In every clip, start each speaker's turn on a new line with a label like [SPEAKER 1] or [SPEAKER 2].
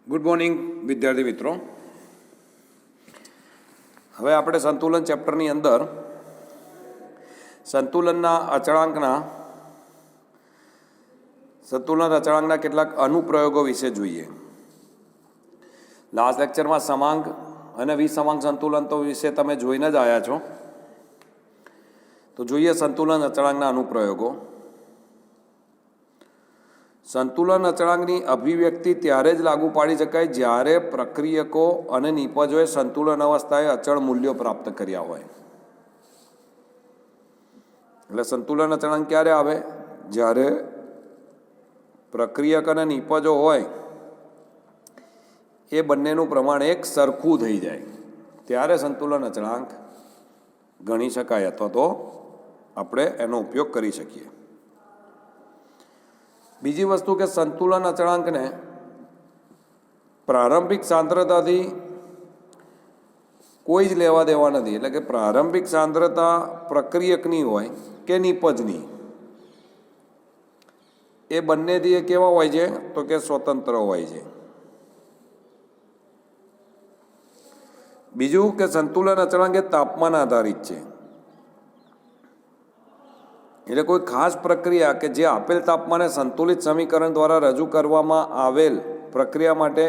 [SPEAKER 1] Good morning વિદ્યાર્થી મિત્રો. હવે આપણે સંતુલન ચેપ્ટરની અંદર સંતુલનના અચળાંકના કેટલાક અનુપ્રયોગો વિશે જોઈએ. લાસ્ટ લેક્ચરમાં સમાંગ અને વિસમાંગ સંતુલન તો વિશે તમે જોઈને જ આવ્યા છો. તો જોઈએ સંતુલન અચળાંકના અનુપ્રયોગો. સંતુલન અચળાંકની અભિવ્યક્તિ ત્યારે જ લાગુ પાડી શકાય જ્યારે પ્રક્રિયકો અને નિપજોએ સંતુલન અવસ્થાએ અચળ મૂલ્યો પ્રાપ્ત કર્યા હોય. એટલે સંતુલન અચળાંક ક્યારે આવે? જ્યારે પ્રક્રિયક અને નિપજો હોય એ બંનેનું પ્રમાણ એક સરખું થઈ જાય ત્યારે સંતુલન અચળાંક ગણી શકાય અથવા તો આપણે એનો ઉપયોગ કરી શકીએ. બીજી વસ્તુ કે સંતુલન અચળાંકને પ્રારંભિક સાંદ્રતાથી કોઈ જ લેવા દેવા નથી. એટલે કે પ્રારંભિક સાંદ્રતા પ્રક્રિયકની હોય કે નિપજની, એ બંનેથી એ કેવા હોય છે તો કે સ્વતંત્ર હોય છે. બીજું કે સંતુલન અચળાંક એ તાપમાન આધારિત છે. એટલે કોઈ ખાસ પ્રક્રિયા કે જે આપેલ તાપમાને સંતુલિત સમીકરણ દ્વારા રજૂ કરવામાં આવેલ પ્રક્રિયા માટે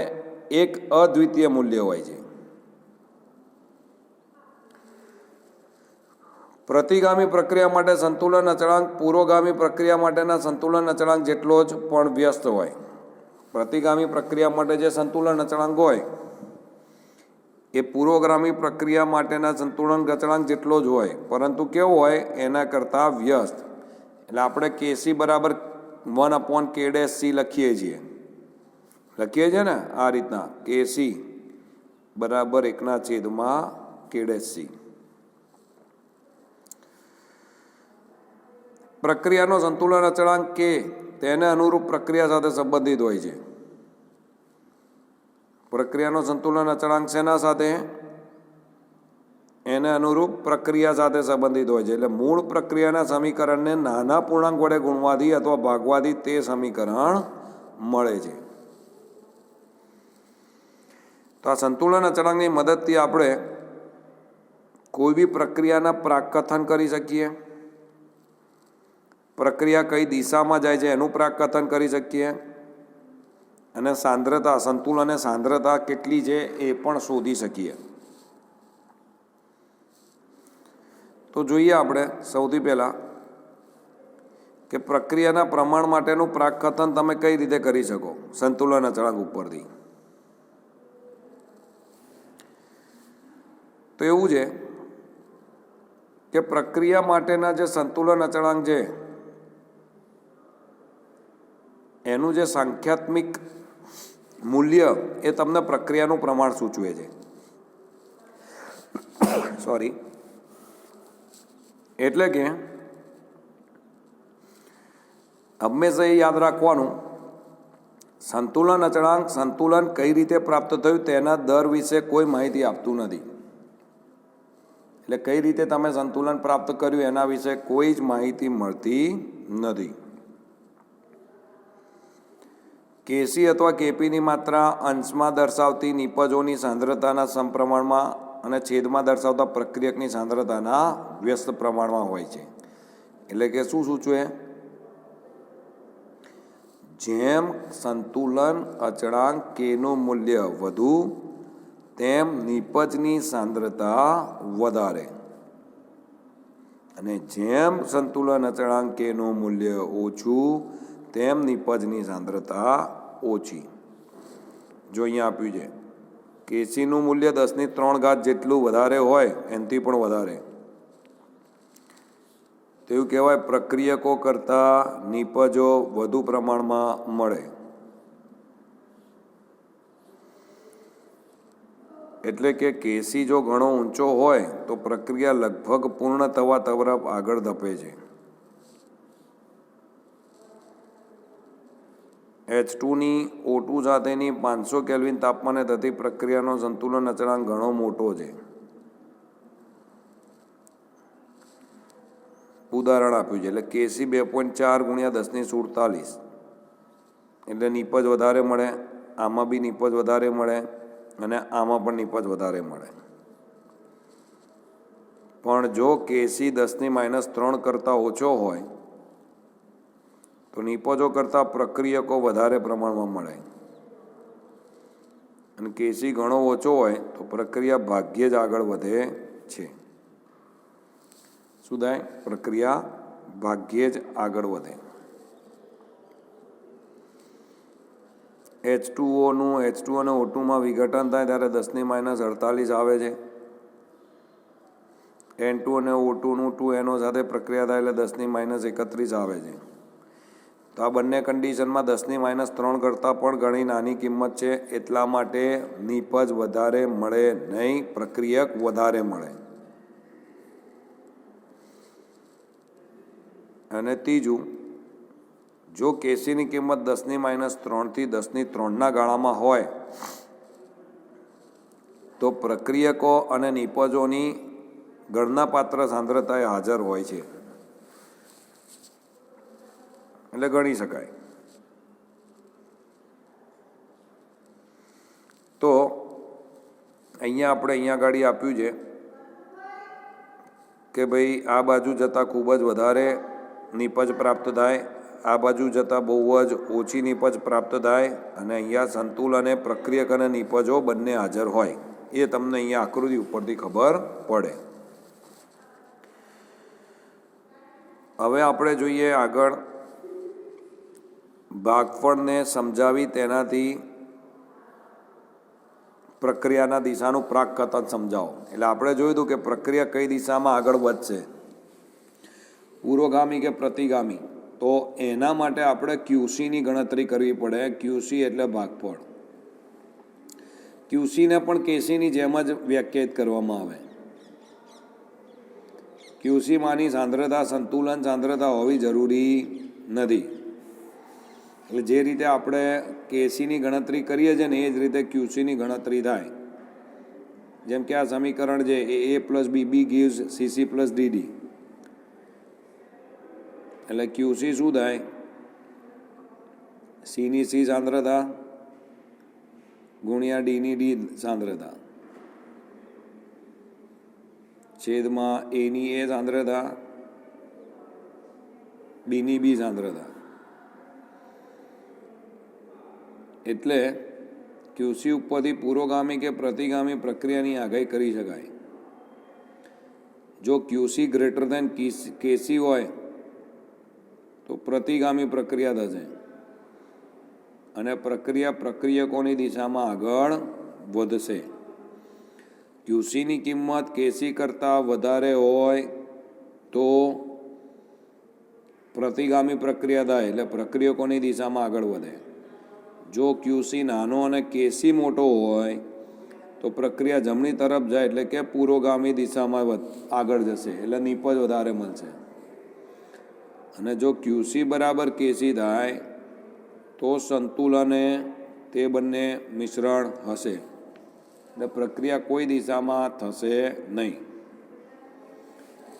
[SPEAKER 1] એક અદ્વિતીય મૂલ્ય હોય છે. પ્રતિગામી પ્રક્રિયા માટે સંતુલન અચળાંક પૂર્વગામી પ્રક્રિયા માટેના સંતુલન અચળાંક જેટલો જ પણ વ્યસ્ત હોય. પ્રતિગામી પ્રક્રિયા માટે જે સંતુલન અચળાંક હોય એ પૂર્વગામી પ્રક્રિયા માટેના સંતુલન અચળાંક જેટલો જ હોય, પરંતુ કેવો હોય? એના કરતાં વ્યસ્ત. એટલે આપણે કેસી બરાબર 1/k' લખીએ છીએ ને આ રીતના, કેસી બરાબર 1/k'. પ્રક્રિયાનો સંતુલન અચળાંક કે તેને અનુરૂપ પ્રક્રિયા સાથે સંબંધિત હોય છે. પ્રક્રિયાનો સંતુલન અચળાંક શેના સાથે? એને અનુરૂપ પ્રક્રિયા સાથે સંબંધિત હોય છે. એટલે મૂળ પ્રક્રિયાના સમીકરણને નાના પૂર્ણાંક વડે ગુણવાથી અથવા ભાગવાથી તે સમીકરણ મળે છે. તો આ સંતુલન અચળાંકની મદદથી આપણે કોઈ બી પ્રક્રિયાના પ્રાકકથન કરી શકીએ. પ્રક્રિયા કઈ દિશામાં જાય છે એનું પ્રાકકથન કરી શકીએ. અને સાંદ્રતા, સંતુલન અને સાંદ્રતા કેટલી છે એ પણ શોધી શકીએ. તો જોઈએ આપણે સૌથી પહેલાં કે પ્રક્રિયાના પ્રમાણ માટેનું પ્રાકકથન તમે કઈ રીતે કરી શકો સંતુલન અચળાંક ઉપરથી. તો એવું છે કે પ્રક્રિયા માટેના જે સંતુલન અચળાંક છે એનું જે સંખ્યાત્મક મૂલ્ય એ તમને પ્રક્રિયાનું પ્રમાણ સૂચવે છે. એટલે કે હંમેશા એ યાદ રાખવાનું, સંતુલન અચળાંક સંતુલન કઈ રીતે પ્રાપ્ત થયું તેના દર વિશે કોઈ માહિતી આપતું નથી. એટલે કઈ રીતે તમે સંતુલન પ્રાપ્ત કર્યું એના વિશે કોઈ જ માહિતી મળતી નથી. કેસી અથવા કેપીની માત્રા અંશમાં દર્શાવતી નિપજોની સાંદ્રતાના સમપ્રમાણમાં અને છેદમાં દર્શાવતા પ્રક્રિયકની સાંદ્રતાના વ્યસ્ત પ્રમાણમાં હોય છે. એટલે કે શું સૂચવે? જેમ સંતુલન અચળાંક કેનું મૂલ્ય વધુ તેમ નિપજની સાંદ્રતા વધારે, અને જેમ સંતુલન અચળાંક કેનું મૂલ્ય ઓછું તેમ નિપજની સાંદ્રતા ઓછી. જો અહીંયા આપ્યું છે કેસીનું મૂલ્ય 10³ જેટલું વધારે હોય, એનાથી પણ વધારે, તેવું કહેવાય પ્રક્રિયકો કરતાં નિપજો વધુ પ્રમાણમાં મળે. એટલે કે કેસી જો ઘણો ઊંચો હોય તો પ્રક્રિયા લગભગ પૂર્ણ થવા તરફ આગળ ધપે છે. H2ની O2 સાથેની 500 કેલ્વિન તાપમાને થતી પ્રક્રિયાનો સંતુલન અચળાંક ઘણો મોટો છે. ઉદાહરણ આપ્યું છે. એટલે કેસી 2.4 × 10⁻47, એટલે નિપજ વધારે મળે. આમાં બી નિપજ વધારે મળે અને આમાં પણ નિપજ વધારે મળે. પણ જો કેસી 10⁻³ કરતાં ઓછો હોય તો નિપજો કરતાં પ્રક્રિયકો વધારે પ્રમાણમાં મળે, અને કેસી ઘણો ઓછો હોય તો પ્રક્રિયા ભાગ્યે જ આગળ વધે છે. શું થાય? પ્રક્રિયા ભાગ્યે જ આગળ વધે. H2O અને O2માં વિઘટન થાય ત્યારે 10⁻48 આવે છે. N2 અને O2નું 2NO સાથે પ્રક્રિયા થાય એટલે 10⁻31 આવે છે. તો આ બંને કન્ડિશનમાં 10⁻³ કરતાં પણ ઘણી નાની કિંમત છે, એટલા માટે નિપજ વધારે મળે નહીં, પ્રક્રિયક વધારે મળે. અને ત્રીજું, જો કેસીની કિંમત 10⁻³ થી 10⁻³ ગાળામાં હોય તો પ્રક્રિયકો અને નિપજોની ગણનાપાત્ર સાંદ્રતાએ હાજર હોય છે, એટલે ગણી શકાય. તો અહીંયા આગળ આપ્યું છે કે ભાઈ આ બાજુ જતાં ખૂબ જ વધારે નિપજ પ્રાપ્ત થાય, આ બાજુ જતાં બહુ જ ઓછી નિપજ પ્રાપ્ત થાય, અને અહીંયા સંતુલને પ્રક્રિયક અને નિપજો બંને હાજર હોય, એ તમને અહીંયા આકૃતિ ઉપરથી ખબર પડે. હવે આપણે જોઈએ આગળ ભાગફળને સમજાવી તેનાથી પ્રક્રિયાના દિશાનું પ્રાકકથન સમજાવો. એટલે આપણે જોયું હતું કે પ્રક્રિયા કઈ દિશામાં આગળ વધશે, પૂર્વગામી કે પ્રતિગામી. તો એના માટે આપણે QCની ગણતરી કરવી પડે. QC એટલે ભાગફળ. QCને પણ KCની જેમ જ વ્યાખ્યાયિત કરવામાં આવે. QCમાંની સાંદ્રતા સંતુલન સાંદ્રતા હોવી જરૂરી નથી. એટલે જે રીતે આપણે KCની ગણતરી કરીએ છીએ ને એ જ રીતે QCની ગણતરી થાય. જેમ કે આ સમીકરણ છે, A + BB gives CC + DD. એટલે QC શું થાય? Cની C સાંદ્રતા ગુણ્યા Dની D સાંદ્રતા છેદમાં Aની A સાંદ્રતા Bની B સાંદ્રતા. એટલે QC ઉપરથી પૂર્વગામી કે પ્રતિગામી પ્રક્રિયાની આગાહી કરી શકાય. જો QC > KC હોય તો પ્રતિગામી પ્રક્રિયા થશે અને પ્રક્રિયા પ્રક્રિયકોની દિશામાં આગળ વધશે. QCની કિંમત KC કરતાં વધારે હોય તો પ્રતિગામી પ્રક્રિયા થાય, એટલે પ્રક્રિયકોની દિશામાં આગળ વધે. જો QC નાનો અને KC મોટો હોય તો પ્રક્રિયા જમણી તરફ જાય, એટલે કે પૂર્વગામી દિશામાં આગળ જશે, એટલે નિપજ વધારે મળશે. અને જો QC = KC થાય તો સંતુલને તે બંને મિશ્રણ હશે, એટલે પ્રક્રિયા કોઈ દિશામાં થશે નહીં.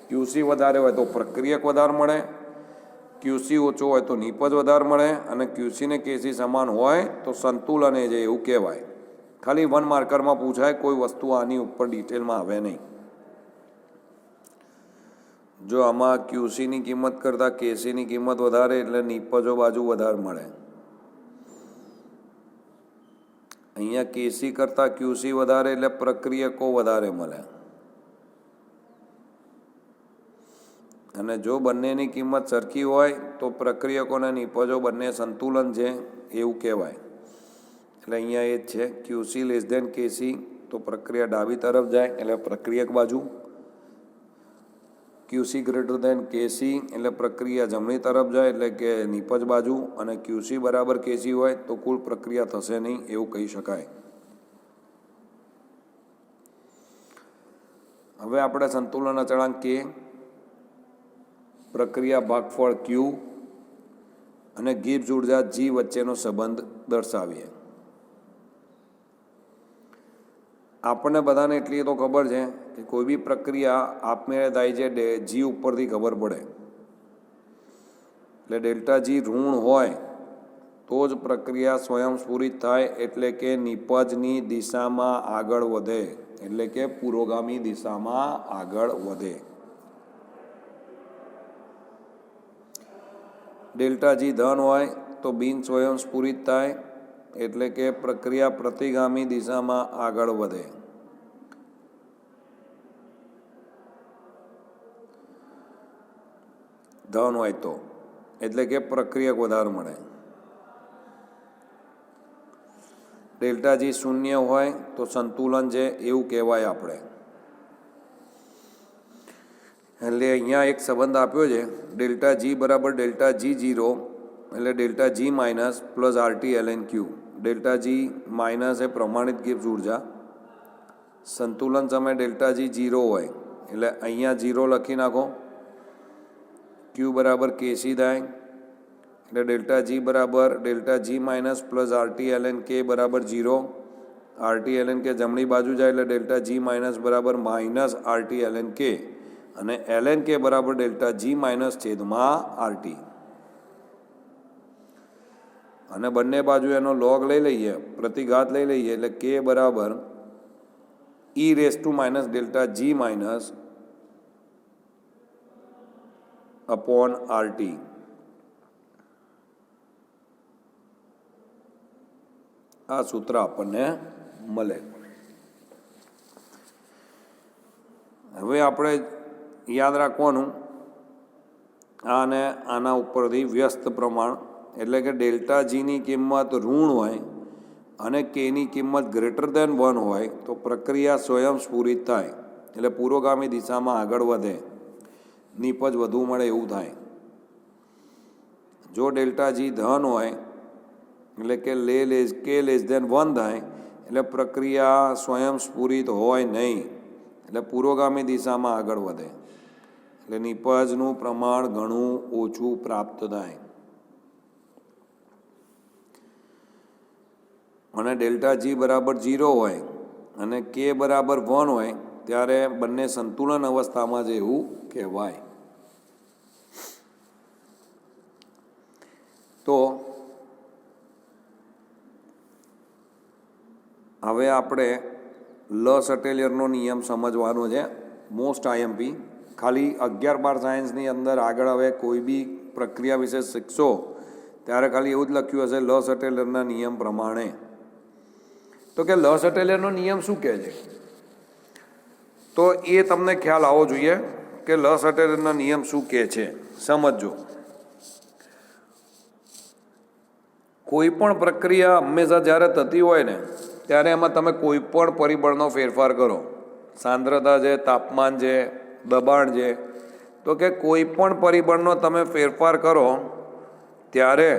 [SPEAKER 1] QC વધારે હોય તો પ્રક્રિયક વધારે મળે, QC ઓછો હોય તો નિપજ વધારે મળે, અને QC ને KC સમાન હોય તો સંતુલને છે એવું કહેવાય. ખાલી 1 માર્કરમાં પૂછાય, કોઈ વસ્તુ આની ઉપર ડિટેલમાં આવે નહીં. જો આમાં QCની કિંમત કરતાં KCની કિંમત વધારે એટલે નિપજો બાજુ વધારે મળે. અહીંયા KC કરતાં QC વધારે એટલે પ્રક્રિયકો વધારે મળે. અને જો બંનેની કિંમત સરખી હોય તો પ્રક્રિયકો અને નિપજો બંને સંતુલન છે એવું કહેવાય. એટલે અહીંયા એ જ છે, QC < KC તો પ્રક્રિયા ડાબી તરફ જાય એટલે પ્રક્રિયક બાજુ, QC > KC એટલે પ્રક્રિયા જમણી તરફ જાય એટલે કે નિપજ બાજુ, અને QC = KC હોય તો કુલ પ્રક્રિયા થશે નહીં એવું કહી શકાય. હવે આપણે સંતુલન અચળાંક K, પ્રક્રિયા ભાગફળ Q અને ગિબ્સ ઉર્જા G વચ્ચેનો સંબંધ દર્શાવીએ. આપણને બધાને એટલી તો ખબર છે કે કોઈ બી પ્રક્રિયા આપમેળે થાય છે G ઉપરથી ખબર પડે. એટલે ΔG ઋણ હોય તો જ પ્રક્રિયા સ્વયંસ્ફુરિત થાય, એટલે કે નિપજની દિશામાં આગળ વધે, એટલે કે પુરોગામી દિશામાં આગળ વધે. ડેલ્ટા જી ધન હોય તો બિન સ્વયંસ્ફુરિત થાય, એટલે કે પ્રક્રિયા પ્રતિગામી દિશામાં આગળ વધે. ધન હોય તો એટલે કે પ્રક્રિયક વધારે મળે. ડેલ્ટા જી શૂન્ય હોય તો સંતુલન છે એવું કહેવાય આપણે. એટલે અહીંયા એક સંબંધ આપ્યો છે, ડેલ્ટા જી બરાબર ડેલ્ટા જી ઝીરો એટલે delta G minus plus RT LN Q. Delta G minus એ પ્રમાણિત ગિબ્સ ઉર્જા. સંતુલન સમયે ડેલ્ટા જી ઝીરો હોય એટલે અહીંયા ઝીરો લખી નાખો, ક્યુ બરાબર કેસી થાય, એટલે ડેલ્ટા જી બરાબર delta G minus plus RT ln K બરાબર ઝીરો. આરટી એલએન કે જમણી બાજુ જાય એટલે ડેલ્ટા જી માઇનસ બરાબર માઇનસ આરટી એલએન કે, અને એલએન કે બરાબર ડેલ્ટા જી માઇનસ છેદમાં આરટી. અને બંને બાજુ એનો લોગ લઈ લઈએ, પ્રતિઘાત લઈ લઈએ, એટલે કે બરાબર e raise to minus delta G minus upon RT. આ સૂત્ર આપણને મળે. હવે આપણે યાદ રાખવાનું આને આના ઉપરથી વ્યસ્ત પ્રમાણ, એટલે કે ડેલ્ટા જીની કિંમત ઋણ હોય અને કેની કિંમત ગ્રેટર દેન 1 હોય તો પ્રક્રિયા સ્વયંસ્ફુરિત થાય, એટલે પુરોગામી દિશામાં આગળ વધે, નિપજ વધુ મળે એવું થાય. જો ડેલ્ટા જી ધન હોય એટલે કે કે લેસ દેન 1 થાય એટલે પ્રક્રિયા સ્વયંસ્ફુરિત હોય નહીં, એટલે પુરોગામી દિશામાં આગળ વધે, એટલે નિપજનું પ્રમાણ ઘણું ઓછું પ્રાપ્ત થાય. અને ડેલ્ટા જી બરાબર 0 હોય અને કે બરાબર 1 હોય ત્યારે બંને સંતુલન અવસ્થામાં જ એવું કહેવાય. તો હવે આપણે લસ અટેલિયરનો નિયમ સમજવાનો છે. મોસ્ટ આઈએમપી ખાલી 11-12 સાયન્સની અંદર આગળ હવે કોઈ બી પ્રક્રિયા વિશે શીખશો ત્યારે ખાલી એવું જ લખ્યું હશે લસ અટેલિયરના નિયમ પ્રમાણે. તો કે લસ અટેલિયરનો નિયમ શું કહે છે, તો એ તમને ખ્યાલ આવવો જોઈએ કે લસ અટેલિયરનો નિયમ શું કહે છે. સમજો, કોઈ પણ પ્રક્રિયા હંમેશા જ્યારે થતી હોય ને ત્યારે એમાં તમે કોઈ પણ પરિબળનો ફેરફાર કરો, સાંદ્રતા છે, તાપમાન છે, દબાણ છે, તો કે કોઈ પણ પરિબળનો તમે ફેરફાર કરો ત્યારે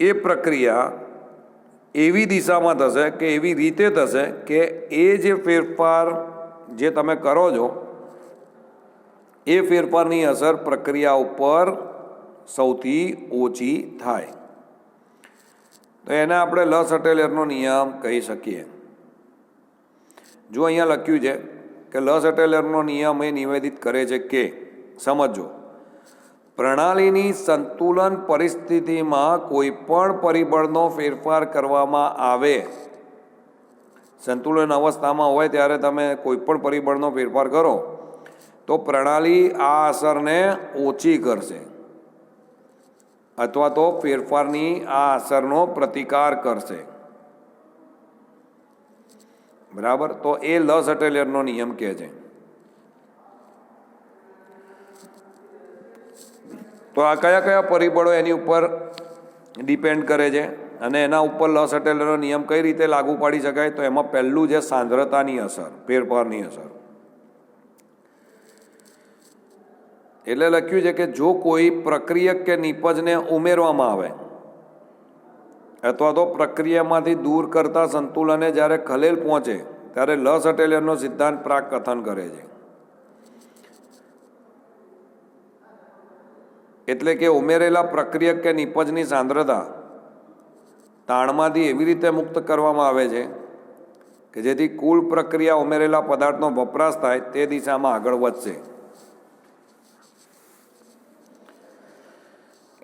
[SPEAKER 1] એ પ્રક્રિયા એવી દિશામાં થશે કે એવી રીતે થશે કે એ જે ફેરફાર જે તમે કરો છો એ ફેરફારની અસર પ્રક્રિયા ઉપર સૌથી ઓછી થાય. તો એને આપણે લસ અટેલિયરનો નિયમ કહી શકીએ. જો અહીંયા લખ્યું છે કે લસ અટેલિયરનો નિયમ એ નિવેદિત કરે છે કે, સમજો, પ્રણાલીની સંતુલન પરિસ્થિતિમાં કોઈ પણ પરિબળનો ફેરફાર કરવામાં આવે, સંતુલન અવસ્થામાં હોય ત્યારે તમે કોઈ પણ પરિબળનો ફેરફાર કરો તો પ્રણાલી આ અસરને ઓછી કરશે અથવા તો ફેરફારની આ અસરનો પ્રતિકાર કરશે. બરાબર, તો એ લસ અટેલિયરનો નિયમ કહે છે. તો આ કયા કયા પરિબળો એની ઉપર ડિપેન્ડ કરે છે અને એના ઉપર લસ અટેલિયરનો નિયમ કઈ રીતે લાગુ પાડી શકાય, તો એમાં પહેલું છે સાંદ્રતાની અસર, ફેરફારની અસર. એટલે લખ્યું છે કે જો કોઈ પ્રક્રિયક કે નિપજને ઉમેરવામાં આવે અથવા તો પ્રક્રિયામાંથી દૂર કરતા સંતુલને જ્યારે ખલેલ પહોંચે ત્યારે લસ અટેલિયરનો સિદ્ધાંત પ્રાક કથન કરે છે. એટલે કે ઉમેરેલા પ્રક્રિયક કે નિપજની સાંદ્રતા તાણમાંથી એવી રીતે મુક્ત કરવામાં આવે છે કે જેથી કુલ પ્રક્રિયા ઉમેરેલા પદાર્થનો વપરાશ થાય તે દિશામાં આગળ વધશે.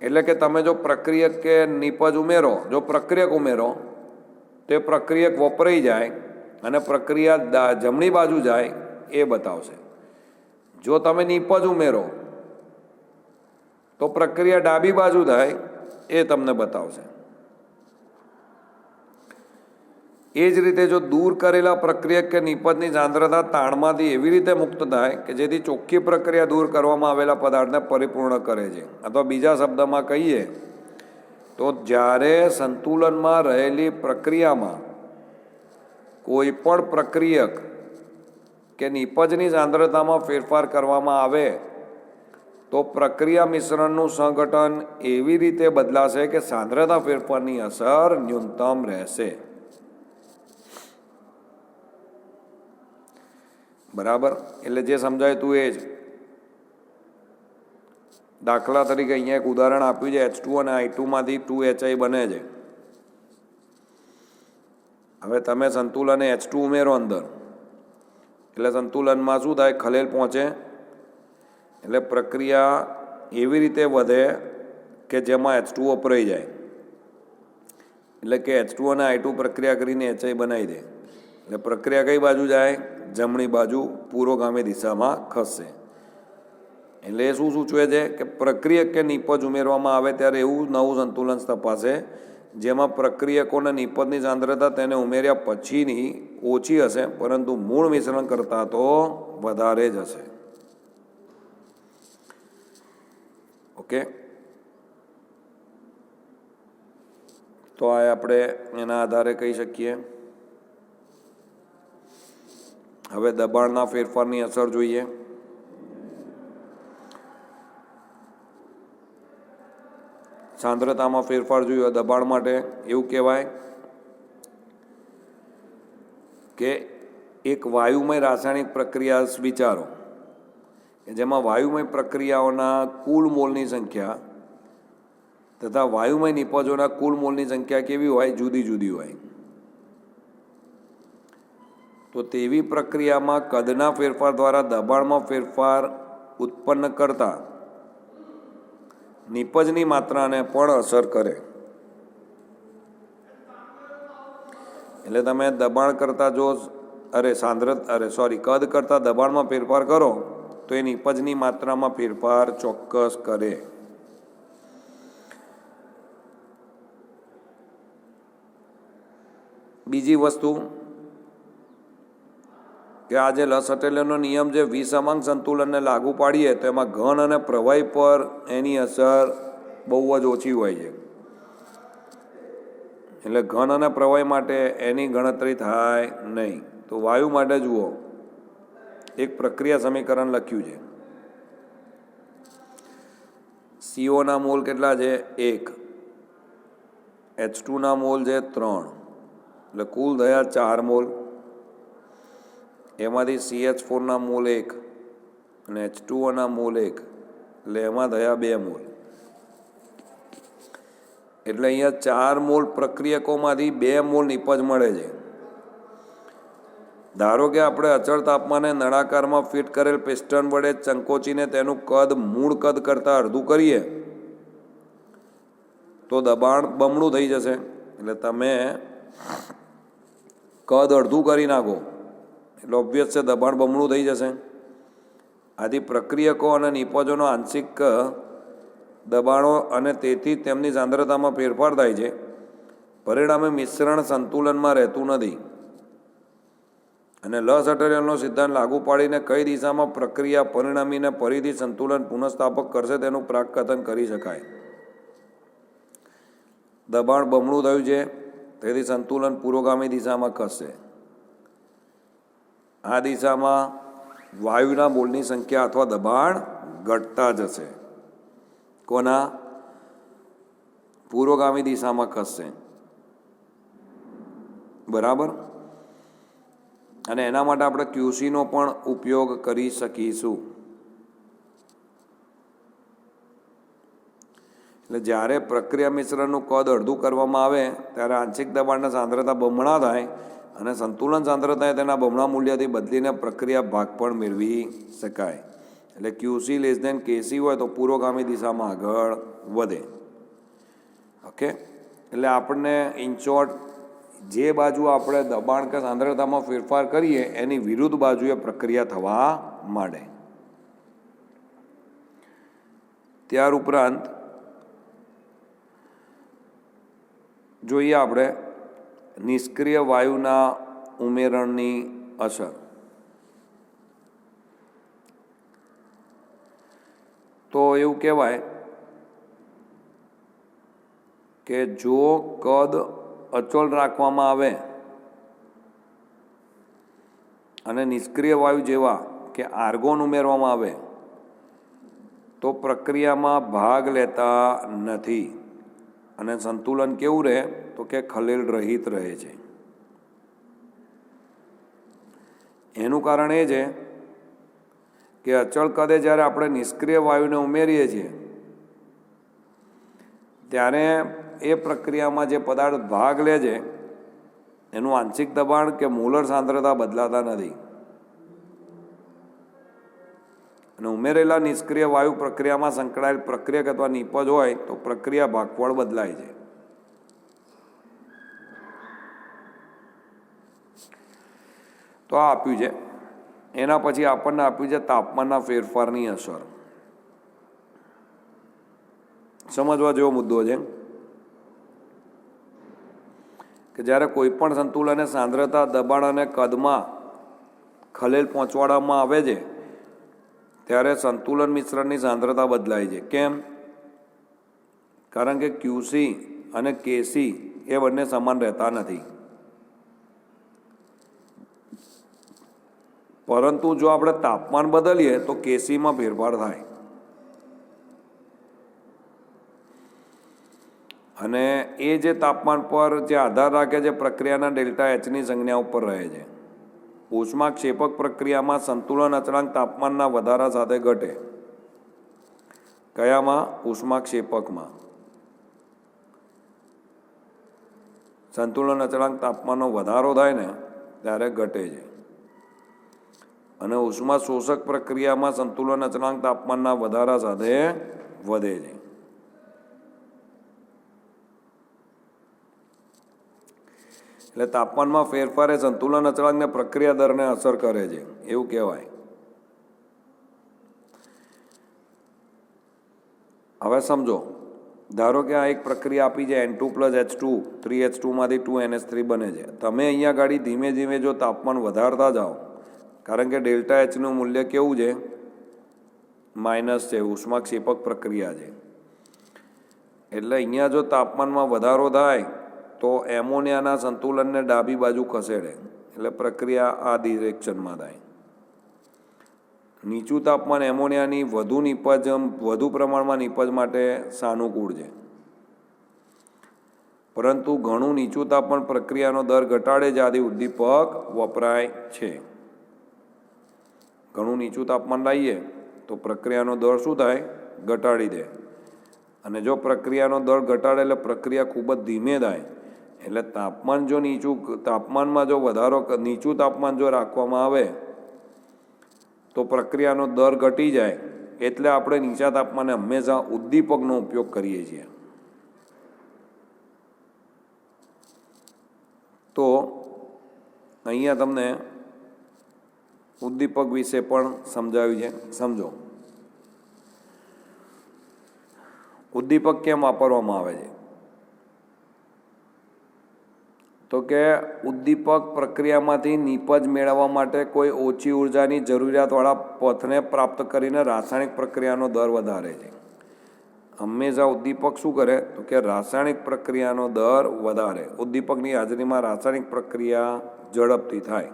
[SPEAKER 1] એટલે કે તમે જો પ્રક્રિયક કે નિપજ ઉમેરો, જો પ્રક્રિયક ઉમેરો તો એ પ્રક્રિયક વપરાઈ જાય અને પ્રક્રિયા જમણી બાજુ જાય એ બતાવશે. જો તમે નિપજ ઉમેરો તો પ્રક્રિયા ડાબી બાજુ થાય એ તમને બતાવશે. એ જ રીતે જો દૂર કરેલા પ્રક્રિયક કે નિપજની સાંદ્રતા તાણમાંથી એવી રીતે મુક્ત થાય કે જેથી ચોખ્ખી પ્રક્રિયા દૂર કરવામાં આવેલા પદાર્થને પરિપૂર્ણ કરે છે. અથવા બીજા શબ્દમાં કહીએ તો જ્યારે સંતુલનમાં રહેલી પ્રક્રિયામાં કોઈ પણ પ્રક્રિયક કે નિપજની સાંદ્રતામાં ફેરફાર કરવામાં આવે તો પ્રક્રિયા મિશ્રણનું સંગઠન એવી રીતે બદલાશે કે સાંદ્રતા ફેરફારની અસર ન્યૂનતમ રહેશે. બરાબર? એટલે જે સમજાય તું એ જ. દાખલા તરીકે અહીંયા એક ઉદાહરણ આપ્યું છે, H2 અને I2 માંથી 2HI બને છે. હવે તમે સંતુલન H2 ઉમેરો અંદર એટલે સંતુલનમાં શું થાય? ખલેલ પહોંચે. એટલે પ્રક્રિયા એવી રીતે વધે કે જેમાં H2 વપરાઈ જાય. એટલે કે H2 અને I2 પ્રક્રિયા કરીને HI બનાવી દે. એટલે પ્રક્રિયા કઈ બાજુ જાય? જમણી બાજુ પૂર્વગામી દિશામાં ખસશે. એટલે એ શું સૂચવે છે કે પ્રક્રિયક કે નિપજ ઉમેરવામાં આવે ત્યારે એવું નવું સંતુલન તપાસે જેમાં પ્રક્રિયકોને નિપજની સાંદ્રતા તેને ઉમેર્યા પછીની ઓછી હશે, પરંતુ મૂળ મિશ્રણ કરતાં તો વધારે જ હશે. ઓકે, તો આ આપણે એના આધારે કહી શકીએ. હવે દબાણના ફેરફારની અસર જોઈએ. સાંદ્રતામાં ફેરફાર જોયો દબાણ માટે એવું કહેવાય કે એક વાયુમય રાસાયણિક પ્રક્રિયા વિચારો કે જેમાં વાયુમય પ્રક્રિયાઓના કુલ મોલની સંખ્યા તથા વાયુમય નિપજોના કુલ મોલની સંખ્યા કેવી હોય? જુદી જુદી હોય. તો તેવી પ્રક્રિયામાં કદના ફેરફાર દ્વારા દબાણમાં ફેરફાર ઉત્પન્ન કરતા નિપજની માત્રાને પણ અસર કરે. એટલે તમે દબાણ કરતા જો કદ કરતા દબાણમાં ફેરફાર કરો તો એ નિપજની માત્રામાં ફેરફાર ચોક્કસ કરે. બીજી વસ્તુ કે આ જે લસટેલેનો નિયમ જે વિસમાંગ સંતુલનને લાગુ પાડીએ તો એમાં ઘન અને પ્રવાહી પર એની અસર બહુ જ ઓછી હોય છે. એટલે ઘન અને પ્રવાહી માટે એની ગણતરી થાય નહીં. તો વાયુ માટે જુઓ, એક પ્રક્રિયા સમીકરણ લખ્યું છે. CO ના મોલ કેટલા છે? 1. H2ના મોલ છે 3. એટલે કુલ થયા 4 મોલ. એમાંથી CH4ના મોલ 1 અને H2ઓના મોલ 1, એટલે એમાં થયા 2 મોલ. એટલે અહીંયા 4 મોલ પ્રક્રિયકોમાંથી 2 મોલ નિપજ મળે છે. ધારો કે આપણે અચળ તાપમાને નળાકારમાં ફિટ કરેલ પિસ્ટન વડે ચંકોચીને તેનું કદ મૂળ કદ કરતાં અડધું કરીએ તો દબાણ બમણું થઈ જશે. એટલે તમે કદ અડધું કરી નાખો એટલે ઓબ્વિયસ છે દબાણ બમણું થઈ જશે. આથી પ્રક્રિયકો અને નિપજોનો આંશિક દબાણો અને તેથી તેમની સાંદ્રતામાં ફેરફાર થાય છે. પરિણામે મિશ્રણ સંતુલનમાં રહેતું નથી. અને લસટેલિયનનો સિદ્ધાંત લાગુ પાડીને કઈ દિશામાં પ્રક્રિયા પરિણમીને ફરીથી સંતુલન પુનઃસ્થાપક કરશે તેનું પ્રાકકથન કરી શકાય. દબાણ બમણું થયું છે તેથી સંતુલન પુરોગામી દિશામાં ખસશે. આ દિશામાં વાયુના મોલની સંખ્યા અથવા દબાણ ઘટતા જશે. કોના? પુરોગામી દિશામાં ખસશે. બરાબર? અને એના માટે આપણે QCનો પણ ઉપયોગ કરી શકીશું. એટલે જ્યારે પ્રક્રિયા મિશ્રણનું કદ અડધું કરવામાં આવે ત્યારે આંશિક દબાણના સાંદ્રતા બમણા થાય અને સંતુલન સાંદ્રતાએ તેના બમણા મૂલ્યથી બદલીને પ્રક્રિયા ભાગ પણ મેળવી શકાય. એટલે QC લેસ દેન KC હોય તો પુરોગામી દિશામાં આગળ વધે. ઓકે, એટલે આપણને ઇન શોર્ટ જે બાજુ આપણે દબાણ કે સાંદ્રતામાં ફેરફાર કરીએ એની વિરુદ્ધ બાજુએ પ્રક્રિયા થવા માંડે. ત્યાર ઉપરાંત જોઈએ આપણે નિષ્ક્રિય વાયુના ઉમેરણની અસર. તો એવું કહેવાય કે જો કદ અચળ રાખવામાં આવે અને નિષ્ક્રિય વાયુ જેવા કે આર્ગોન ઉમેરવામાં આવે તો પ્રક્રિયામાં ભાગ લેતા નથી અને સંતુલન કેવું રહે તો કે ખલેલ રહિત રહે છે. એનું કારણ એ છે કે અચળ કદે જ્યારે આપણે નિષ્ક્રિય વાયુને ઉમેરીએ છીએ ત્યારે એ પ્રક્રિયામાં જે પદાર્થ ભાગ લે છે એનું આંશિક દબાણ કે મોલર સાંદ્રતા બદલાતા નથી અને ઉમેરેલા નિષ્ક્રિય વાયુ પ્રક્રિયામાં સંકળાયેલ પ્રક્રિયક અથવા નિપજ હોય તો પ્રક્રિયા ભાગફળ બદલાય છે. તો આ આપ્યું છે. એના પછી આપણને આપ્યું છે તાપમાનના ફેરફારની અસર. સમજવા જેવો મુદ્દો છે કે જ્યારે કોઈ પણ સંતુલન સાંદ્રતા દબાણ અને કદમાં ખલેલ પહોંચાડવામાં આવે છે ત્યારે સંતુલન મિશ્રણની સાંદ્રતા બદલાય છે. કેમ? કારણ કે QC અને KC એ બંને સમાન રહેતા નથી. પરંતુ જો આપણે તાપમાન બદલીએ તો KCમાં ફેરફાર થાય અને એ જે તાપમાન પર જે આધાર રાખે છે પ્રક્રિયાના ડેલ્ટા Hની સંજ્ઞા ઉપર રહે છે. ઉષ્માક્ષેપક પ્રક્રિયામાં સંતુલન અચળાંક તાપમાનના વધારા સાથે ઘટે. કયામાં? ઉષ્માક્ષેપકમાં. સંતુલન અચળાંક તાપમાનનો વધારો થાય ને ત્યારે ઘટે છે અને ઉષ્મા શોષક પ્રક્રિયામાં સંતુલન અચળાંક તાપમાનના વધારા સાથે વધે છે. એટલે તાપમાનમાં ફેરફાર એ સંતુલન અચળાંકને પ્રક્રિયા દરને અસર કરે છે એવું કહેવાય. હવે સમજો, ધારો કે આ એક પ્રક્રિયા આપી છે N2+H2 3H2 માંથી 2NH3 બને છે. તમે અહીંયા ગાડી ધીમે ધીમે જો તાપમાન વધારતા જાઓ કારણ કે ડેલ્ટા Hનું મૂલ્ય કેવું છે? માઇનસ છે, ઉષ્માક્ષેપક પ્રક્રિયા છે. એટલે અહીંયા જો તાપમાનમાં વધારો થાય તો એમોનિયાના સંતુલનને ડાબી બાજુ ખસેડે એટલે પ્રક્રિયા આ ડિરેક્શનમાં થાય. નીચું તાપમાન એમોનિયાની વધુ પ્રમાણમાં નિપજ માટે સાનુકૂળ છે, પરંતુ ઘણું નીચું તાપમાન પ્રક્રિયાનો દર ઘટાડે છે, આથી ઉદ્દીપક વપરાય છે. ઘણું નીચું તાપમાન લાવીએ તો પ્રક્રિયાનો દર શું થાય? ઘટાડી દે. અને જો પ્રક્રિયાનો દર ઘટાડે એટલે પ્રક્રિયા ખૂબ જ ધીમે થાય. એટલે તાપમાન જો તાપમાનમાં જો વધારો નીચું તાપમાન જો રાખવામાં આવે તો પ્રક્રિયાનો દર ઘટી જાય. એટલે આપણે નીચા તાપમાને હંમેશા ઉદ્દીપકનો ઉપયોગ કરીએ છીએ. તો અહીંયા તમને ઉદ્દીપક વિશે પણ સમજાવ્યું છે. સમજો, ઉદ્દીપક કેમ વાપરવામાં આવે છે? તો કે ઉદ્દીપક પ્રક્રિયામાંથી નિપજ મેળવવા માટે કોઈ ઓછી ઉર્જાની જરૂરિયાતવાળા પથને પ્રાપ્ત કરીને રાસાયણિક પ્રક્રિયાનો દર વધારે છે. હંમેશા ઉદ્દીપક શું કરે તો કે રાસાયણિક પ્રક્રિયાનો દર વધારે. ઉદ્દીપકની હાજરીમાં રાસાયણિક પ્રક્રિયા ઝડપથી થાય.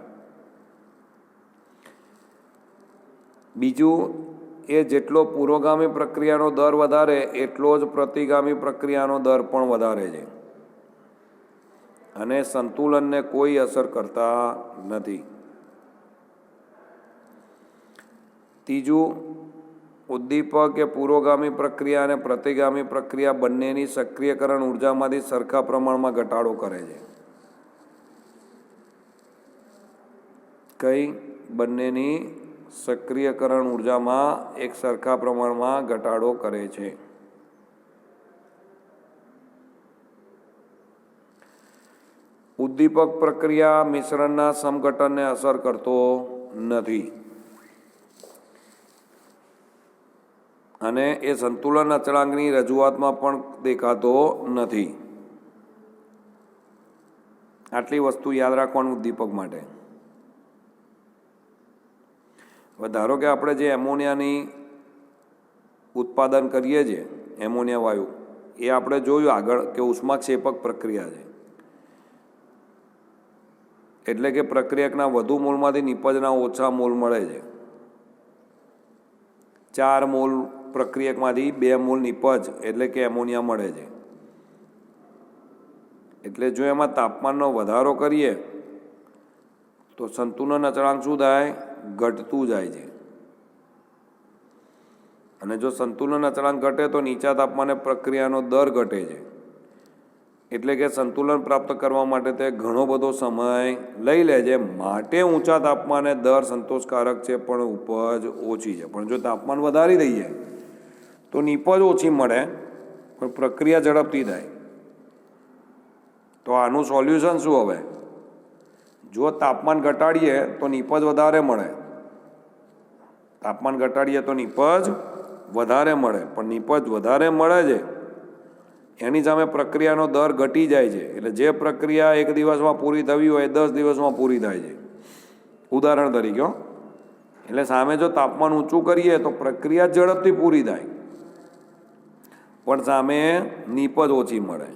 [SPEAKER 1] બીજું, એ જેટલો પુરોગામી પ્રક્રિયાનો દર વધારે એટલો જ પ્રતિગામી પ્રક્રિયાનો દર પણ વધારે છે અને સંતુલનને કોઈ અસર કરતા નથી. ત્રીજું, ઉદ્દીપક એ પુરોગામી પ્રક્રિયા અને પ્રતિગામી પ્રક્રિયા બંનેની સક્રિયકરણ ઉર્જામાંથી સરખા પ્રમાણમાં ઘટાડો કરે છે. કઈ? બંનેની સક્રિયકરણ ઉર્જામાં એક સરખા પ્રમાણમાં ઘટાડો કરે છે. ઉદ્દીપક પ્રક્રિયા મિશ્રણના સમઘટનને અસર કરતો નથી અને એ સંતુલન અચળાંકની રજૂઆતમાં પણ દેખાતો નથી. આટલી વસ્તુ યાદ રાખવાનું ઉદ્દીપક માટે. હવે ધારો કે આપણે જે એમોનિયાની ઉત્પાદન કરીએ છીએ, એમોનિયા વાયુ, એ આપણે જોયું આગળ કે ઉષ્માક્ષેપક પ્રક્રિયા છે. એટલે કે પ્રક્રિયકના વધુ મોલમાંથી નિપજના ઓછા મોલ મળે છે. 4 મોલ પ્રક્રિયકમાંથી 2 મોલ નિપજ એટલે કે એમોનિયા મળે છે. એટલે જો એમાં તાપમાનનો વધારો કરીએ તો સંતુલન અચળાંક શું થાય? ઘટતું જાય છે. અને જો સંતુલન અચળાંક ઘટે તો નીચા તાપમાને પ્રક્રિયાનો દર ઘટે છે. એટલે કે સંતુલન પ્રાપ્ત કરવા માટે તે ઘણો બધો સમય લઈ લે છે. માટે ઊંચા તાપમાને દર સંતોષકારક છે પણ ઉપજ ઓછી છે. પણ જો તાપમાન વધારી દઈએ તો નિપજ ઓછી મળે પણ પ્રક્રિયા ઝડપથી થાય. તો આનું સોલ્યુશન શું? હવે જો તાપમાન ઘટાડીએ તો નિપજ વધારે મળે, તાપમાન ઘટાડીએ તો નિપજ વધારે મળે, પણ નિપજ વધારે મળે છે એની સામે પ્રક્રિયાનો દર ઘટી જાય છે. એટલે જે પ્રક્રિયા 1 દિવસમાં પૂરી થવી હોય 10 દિવસમાં પૂરી થાય છે, ઉદાહરણ તરીકે. એટલે સામે જો તાપમાન ઊંચું કરીએ તો પ્રક્રિયા ઝડપથી પૂરી થાય પણ સામે નિપજ ઓછી મળે.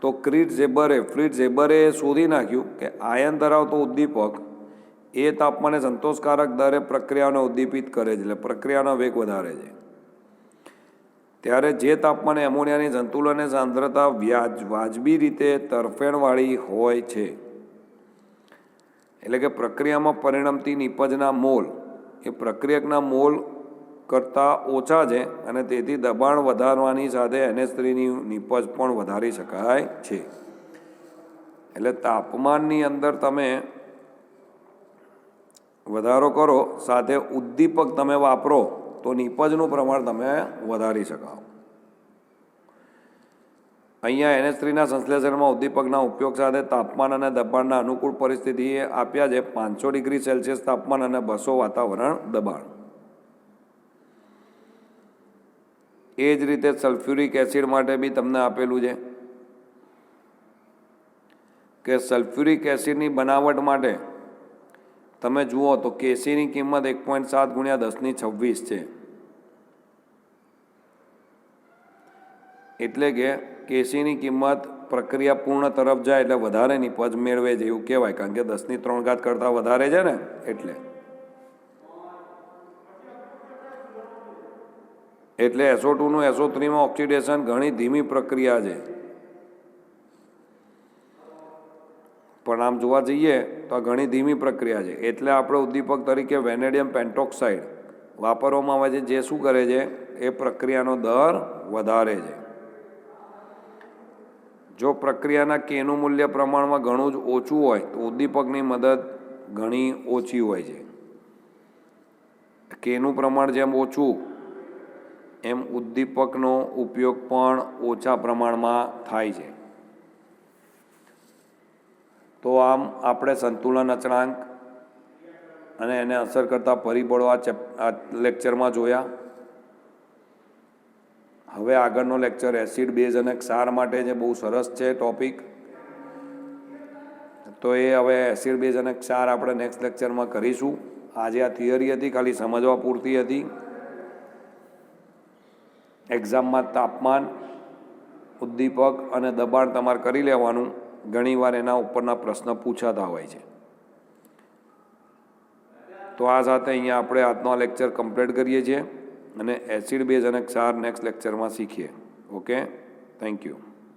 [SPEAKER 1] તો ફ્રિટ્ઝ ઝેબરે શોધી નાખ્યું કે આયન ધરાવતો ઉદ્દીપક એ તાપમાને સંતોષકારક દરે પ્રક્રિયાને ઉદ્દીપિત કરે છે, એટલે પ્રક્રિયાનો વેગ વધારે છે. ત્યારે જે તાપમાને એમોનિયાની સંતુલનની સાંદ્રતા વાજબી રીતે તરફેણવાળી હોય છે, એટલે કે પ્રક્રિયામાં પરિણમતી નિપજના મોલ એ પ્રક્રિયકના મોલ કરતાં ઓછા છે અને તેથી દબાણ વધારવાની સાથે NH3ની નિપજ પણ વધારી શકાય છે. એટલે તાપમાનની અંદર તમે વધારો કરો સાથે ઉદ્દીપક તમે વાપરો તો નિપજનું પ્રમાણ તમે વધારી શકો. અહીંયા NH3ના સંશ્લેષણમાં ઉદ્દીપકના ઉપયોગ સાથે તાપમાન અને દબાણના અનુકૂળ પરિસ્થિતિ આપ્યા છે 500 ડિગ્રી સેલ્સિયસ તાપમાન અને 200 વાતાવરણ દબાણ. એ જ રીતે સલ્ફ્યુરિક એસિડ માટે બી તમને આપેલું છે કે સલ્ફ્યુરિક એસિડની બનાવટ માટે તમે જુઓ તો કેસીની કિંમત 1.7 × 1026 છે. એટલે કે કેસીની કિંમત પ્રક્રિયા પૂર્ણ તરફ જાય એટલે વધારે નિપજ મેળવે છે એવું કહેવાય, કારણ કે 10³ કરતાં વધારે છે ને એટલે SO2નું SO3માં ઓક્સિડેશન ઘણી ધીમી પ્રક્રિયા છે. પણ આમ જોવા જઈએ તો આ ઘણી ધીમી પ્રક્રિયા છે. એટલે આપણે ઉદ્દીપક તરીકે વેનેડિયમ પેન્ટોક્સાઇડ વાપરવામાં આવે છે, જે શું કરે છે? એ પ્રક્રિયાનો દર વધારે છે. જો પ્રક્રિયાના કેનું મૂલ્ય પ્રમાણમાં ઘણું જ ઓછું હોય તો ઉદ્દીપકની મદદ ઘણી ઓછી હોય છે. કેનું પ્રમાણ જેમ ઓછું એમ ઉદ્દીપકનો ઉપયોગ પણ ઓછા પ્રમાણમાં થાય છે. તો આમ આપણે સંતુલન અચળાંક અને એને અસર કરતા પરિબળો આ લેક્ચરમાં જોયા. હવે આગળનો લેક્ચર એસિડ, બેઝ અને ક્ષાર માટે છે. બહુ સરસ છે ટોપિક. તો એ હવે એસિડ, બેઝ અને ક્ષાર આપણે નેક્સ્ટ લેક્ચરમાં કરીશું. આજે આ થિયરી હતી, ખાલી સમજવા પૂરતી હતી. એક્ઝામમાં તાપમાન, ઉદ્દીપક અને દબાણ તમારે કરી લેવાનું. ઘણીવાર એના ઉપરના પ્રશ્ન પૂછાતા હોય છે. તો આ સાથે અહીંયા આપણે આજનો લેક્ચર કમ્પ્લીટ કરીએ છીએ અને એસિડ, બેઝ અને ક્ષાર નેક્સ્ટ લેક્ચરમાં શીખીએ. Okay, thank you.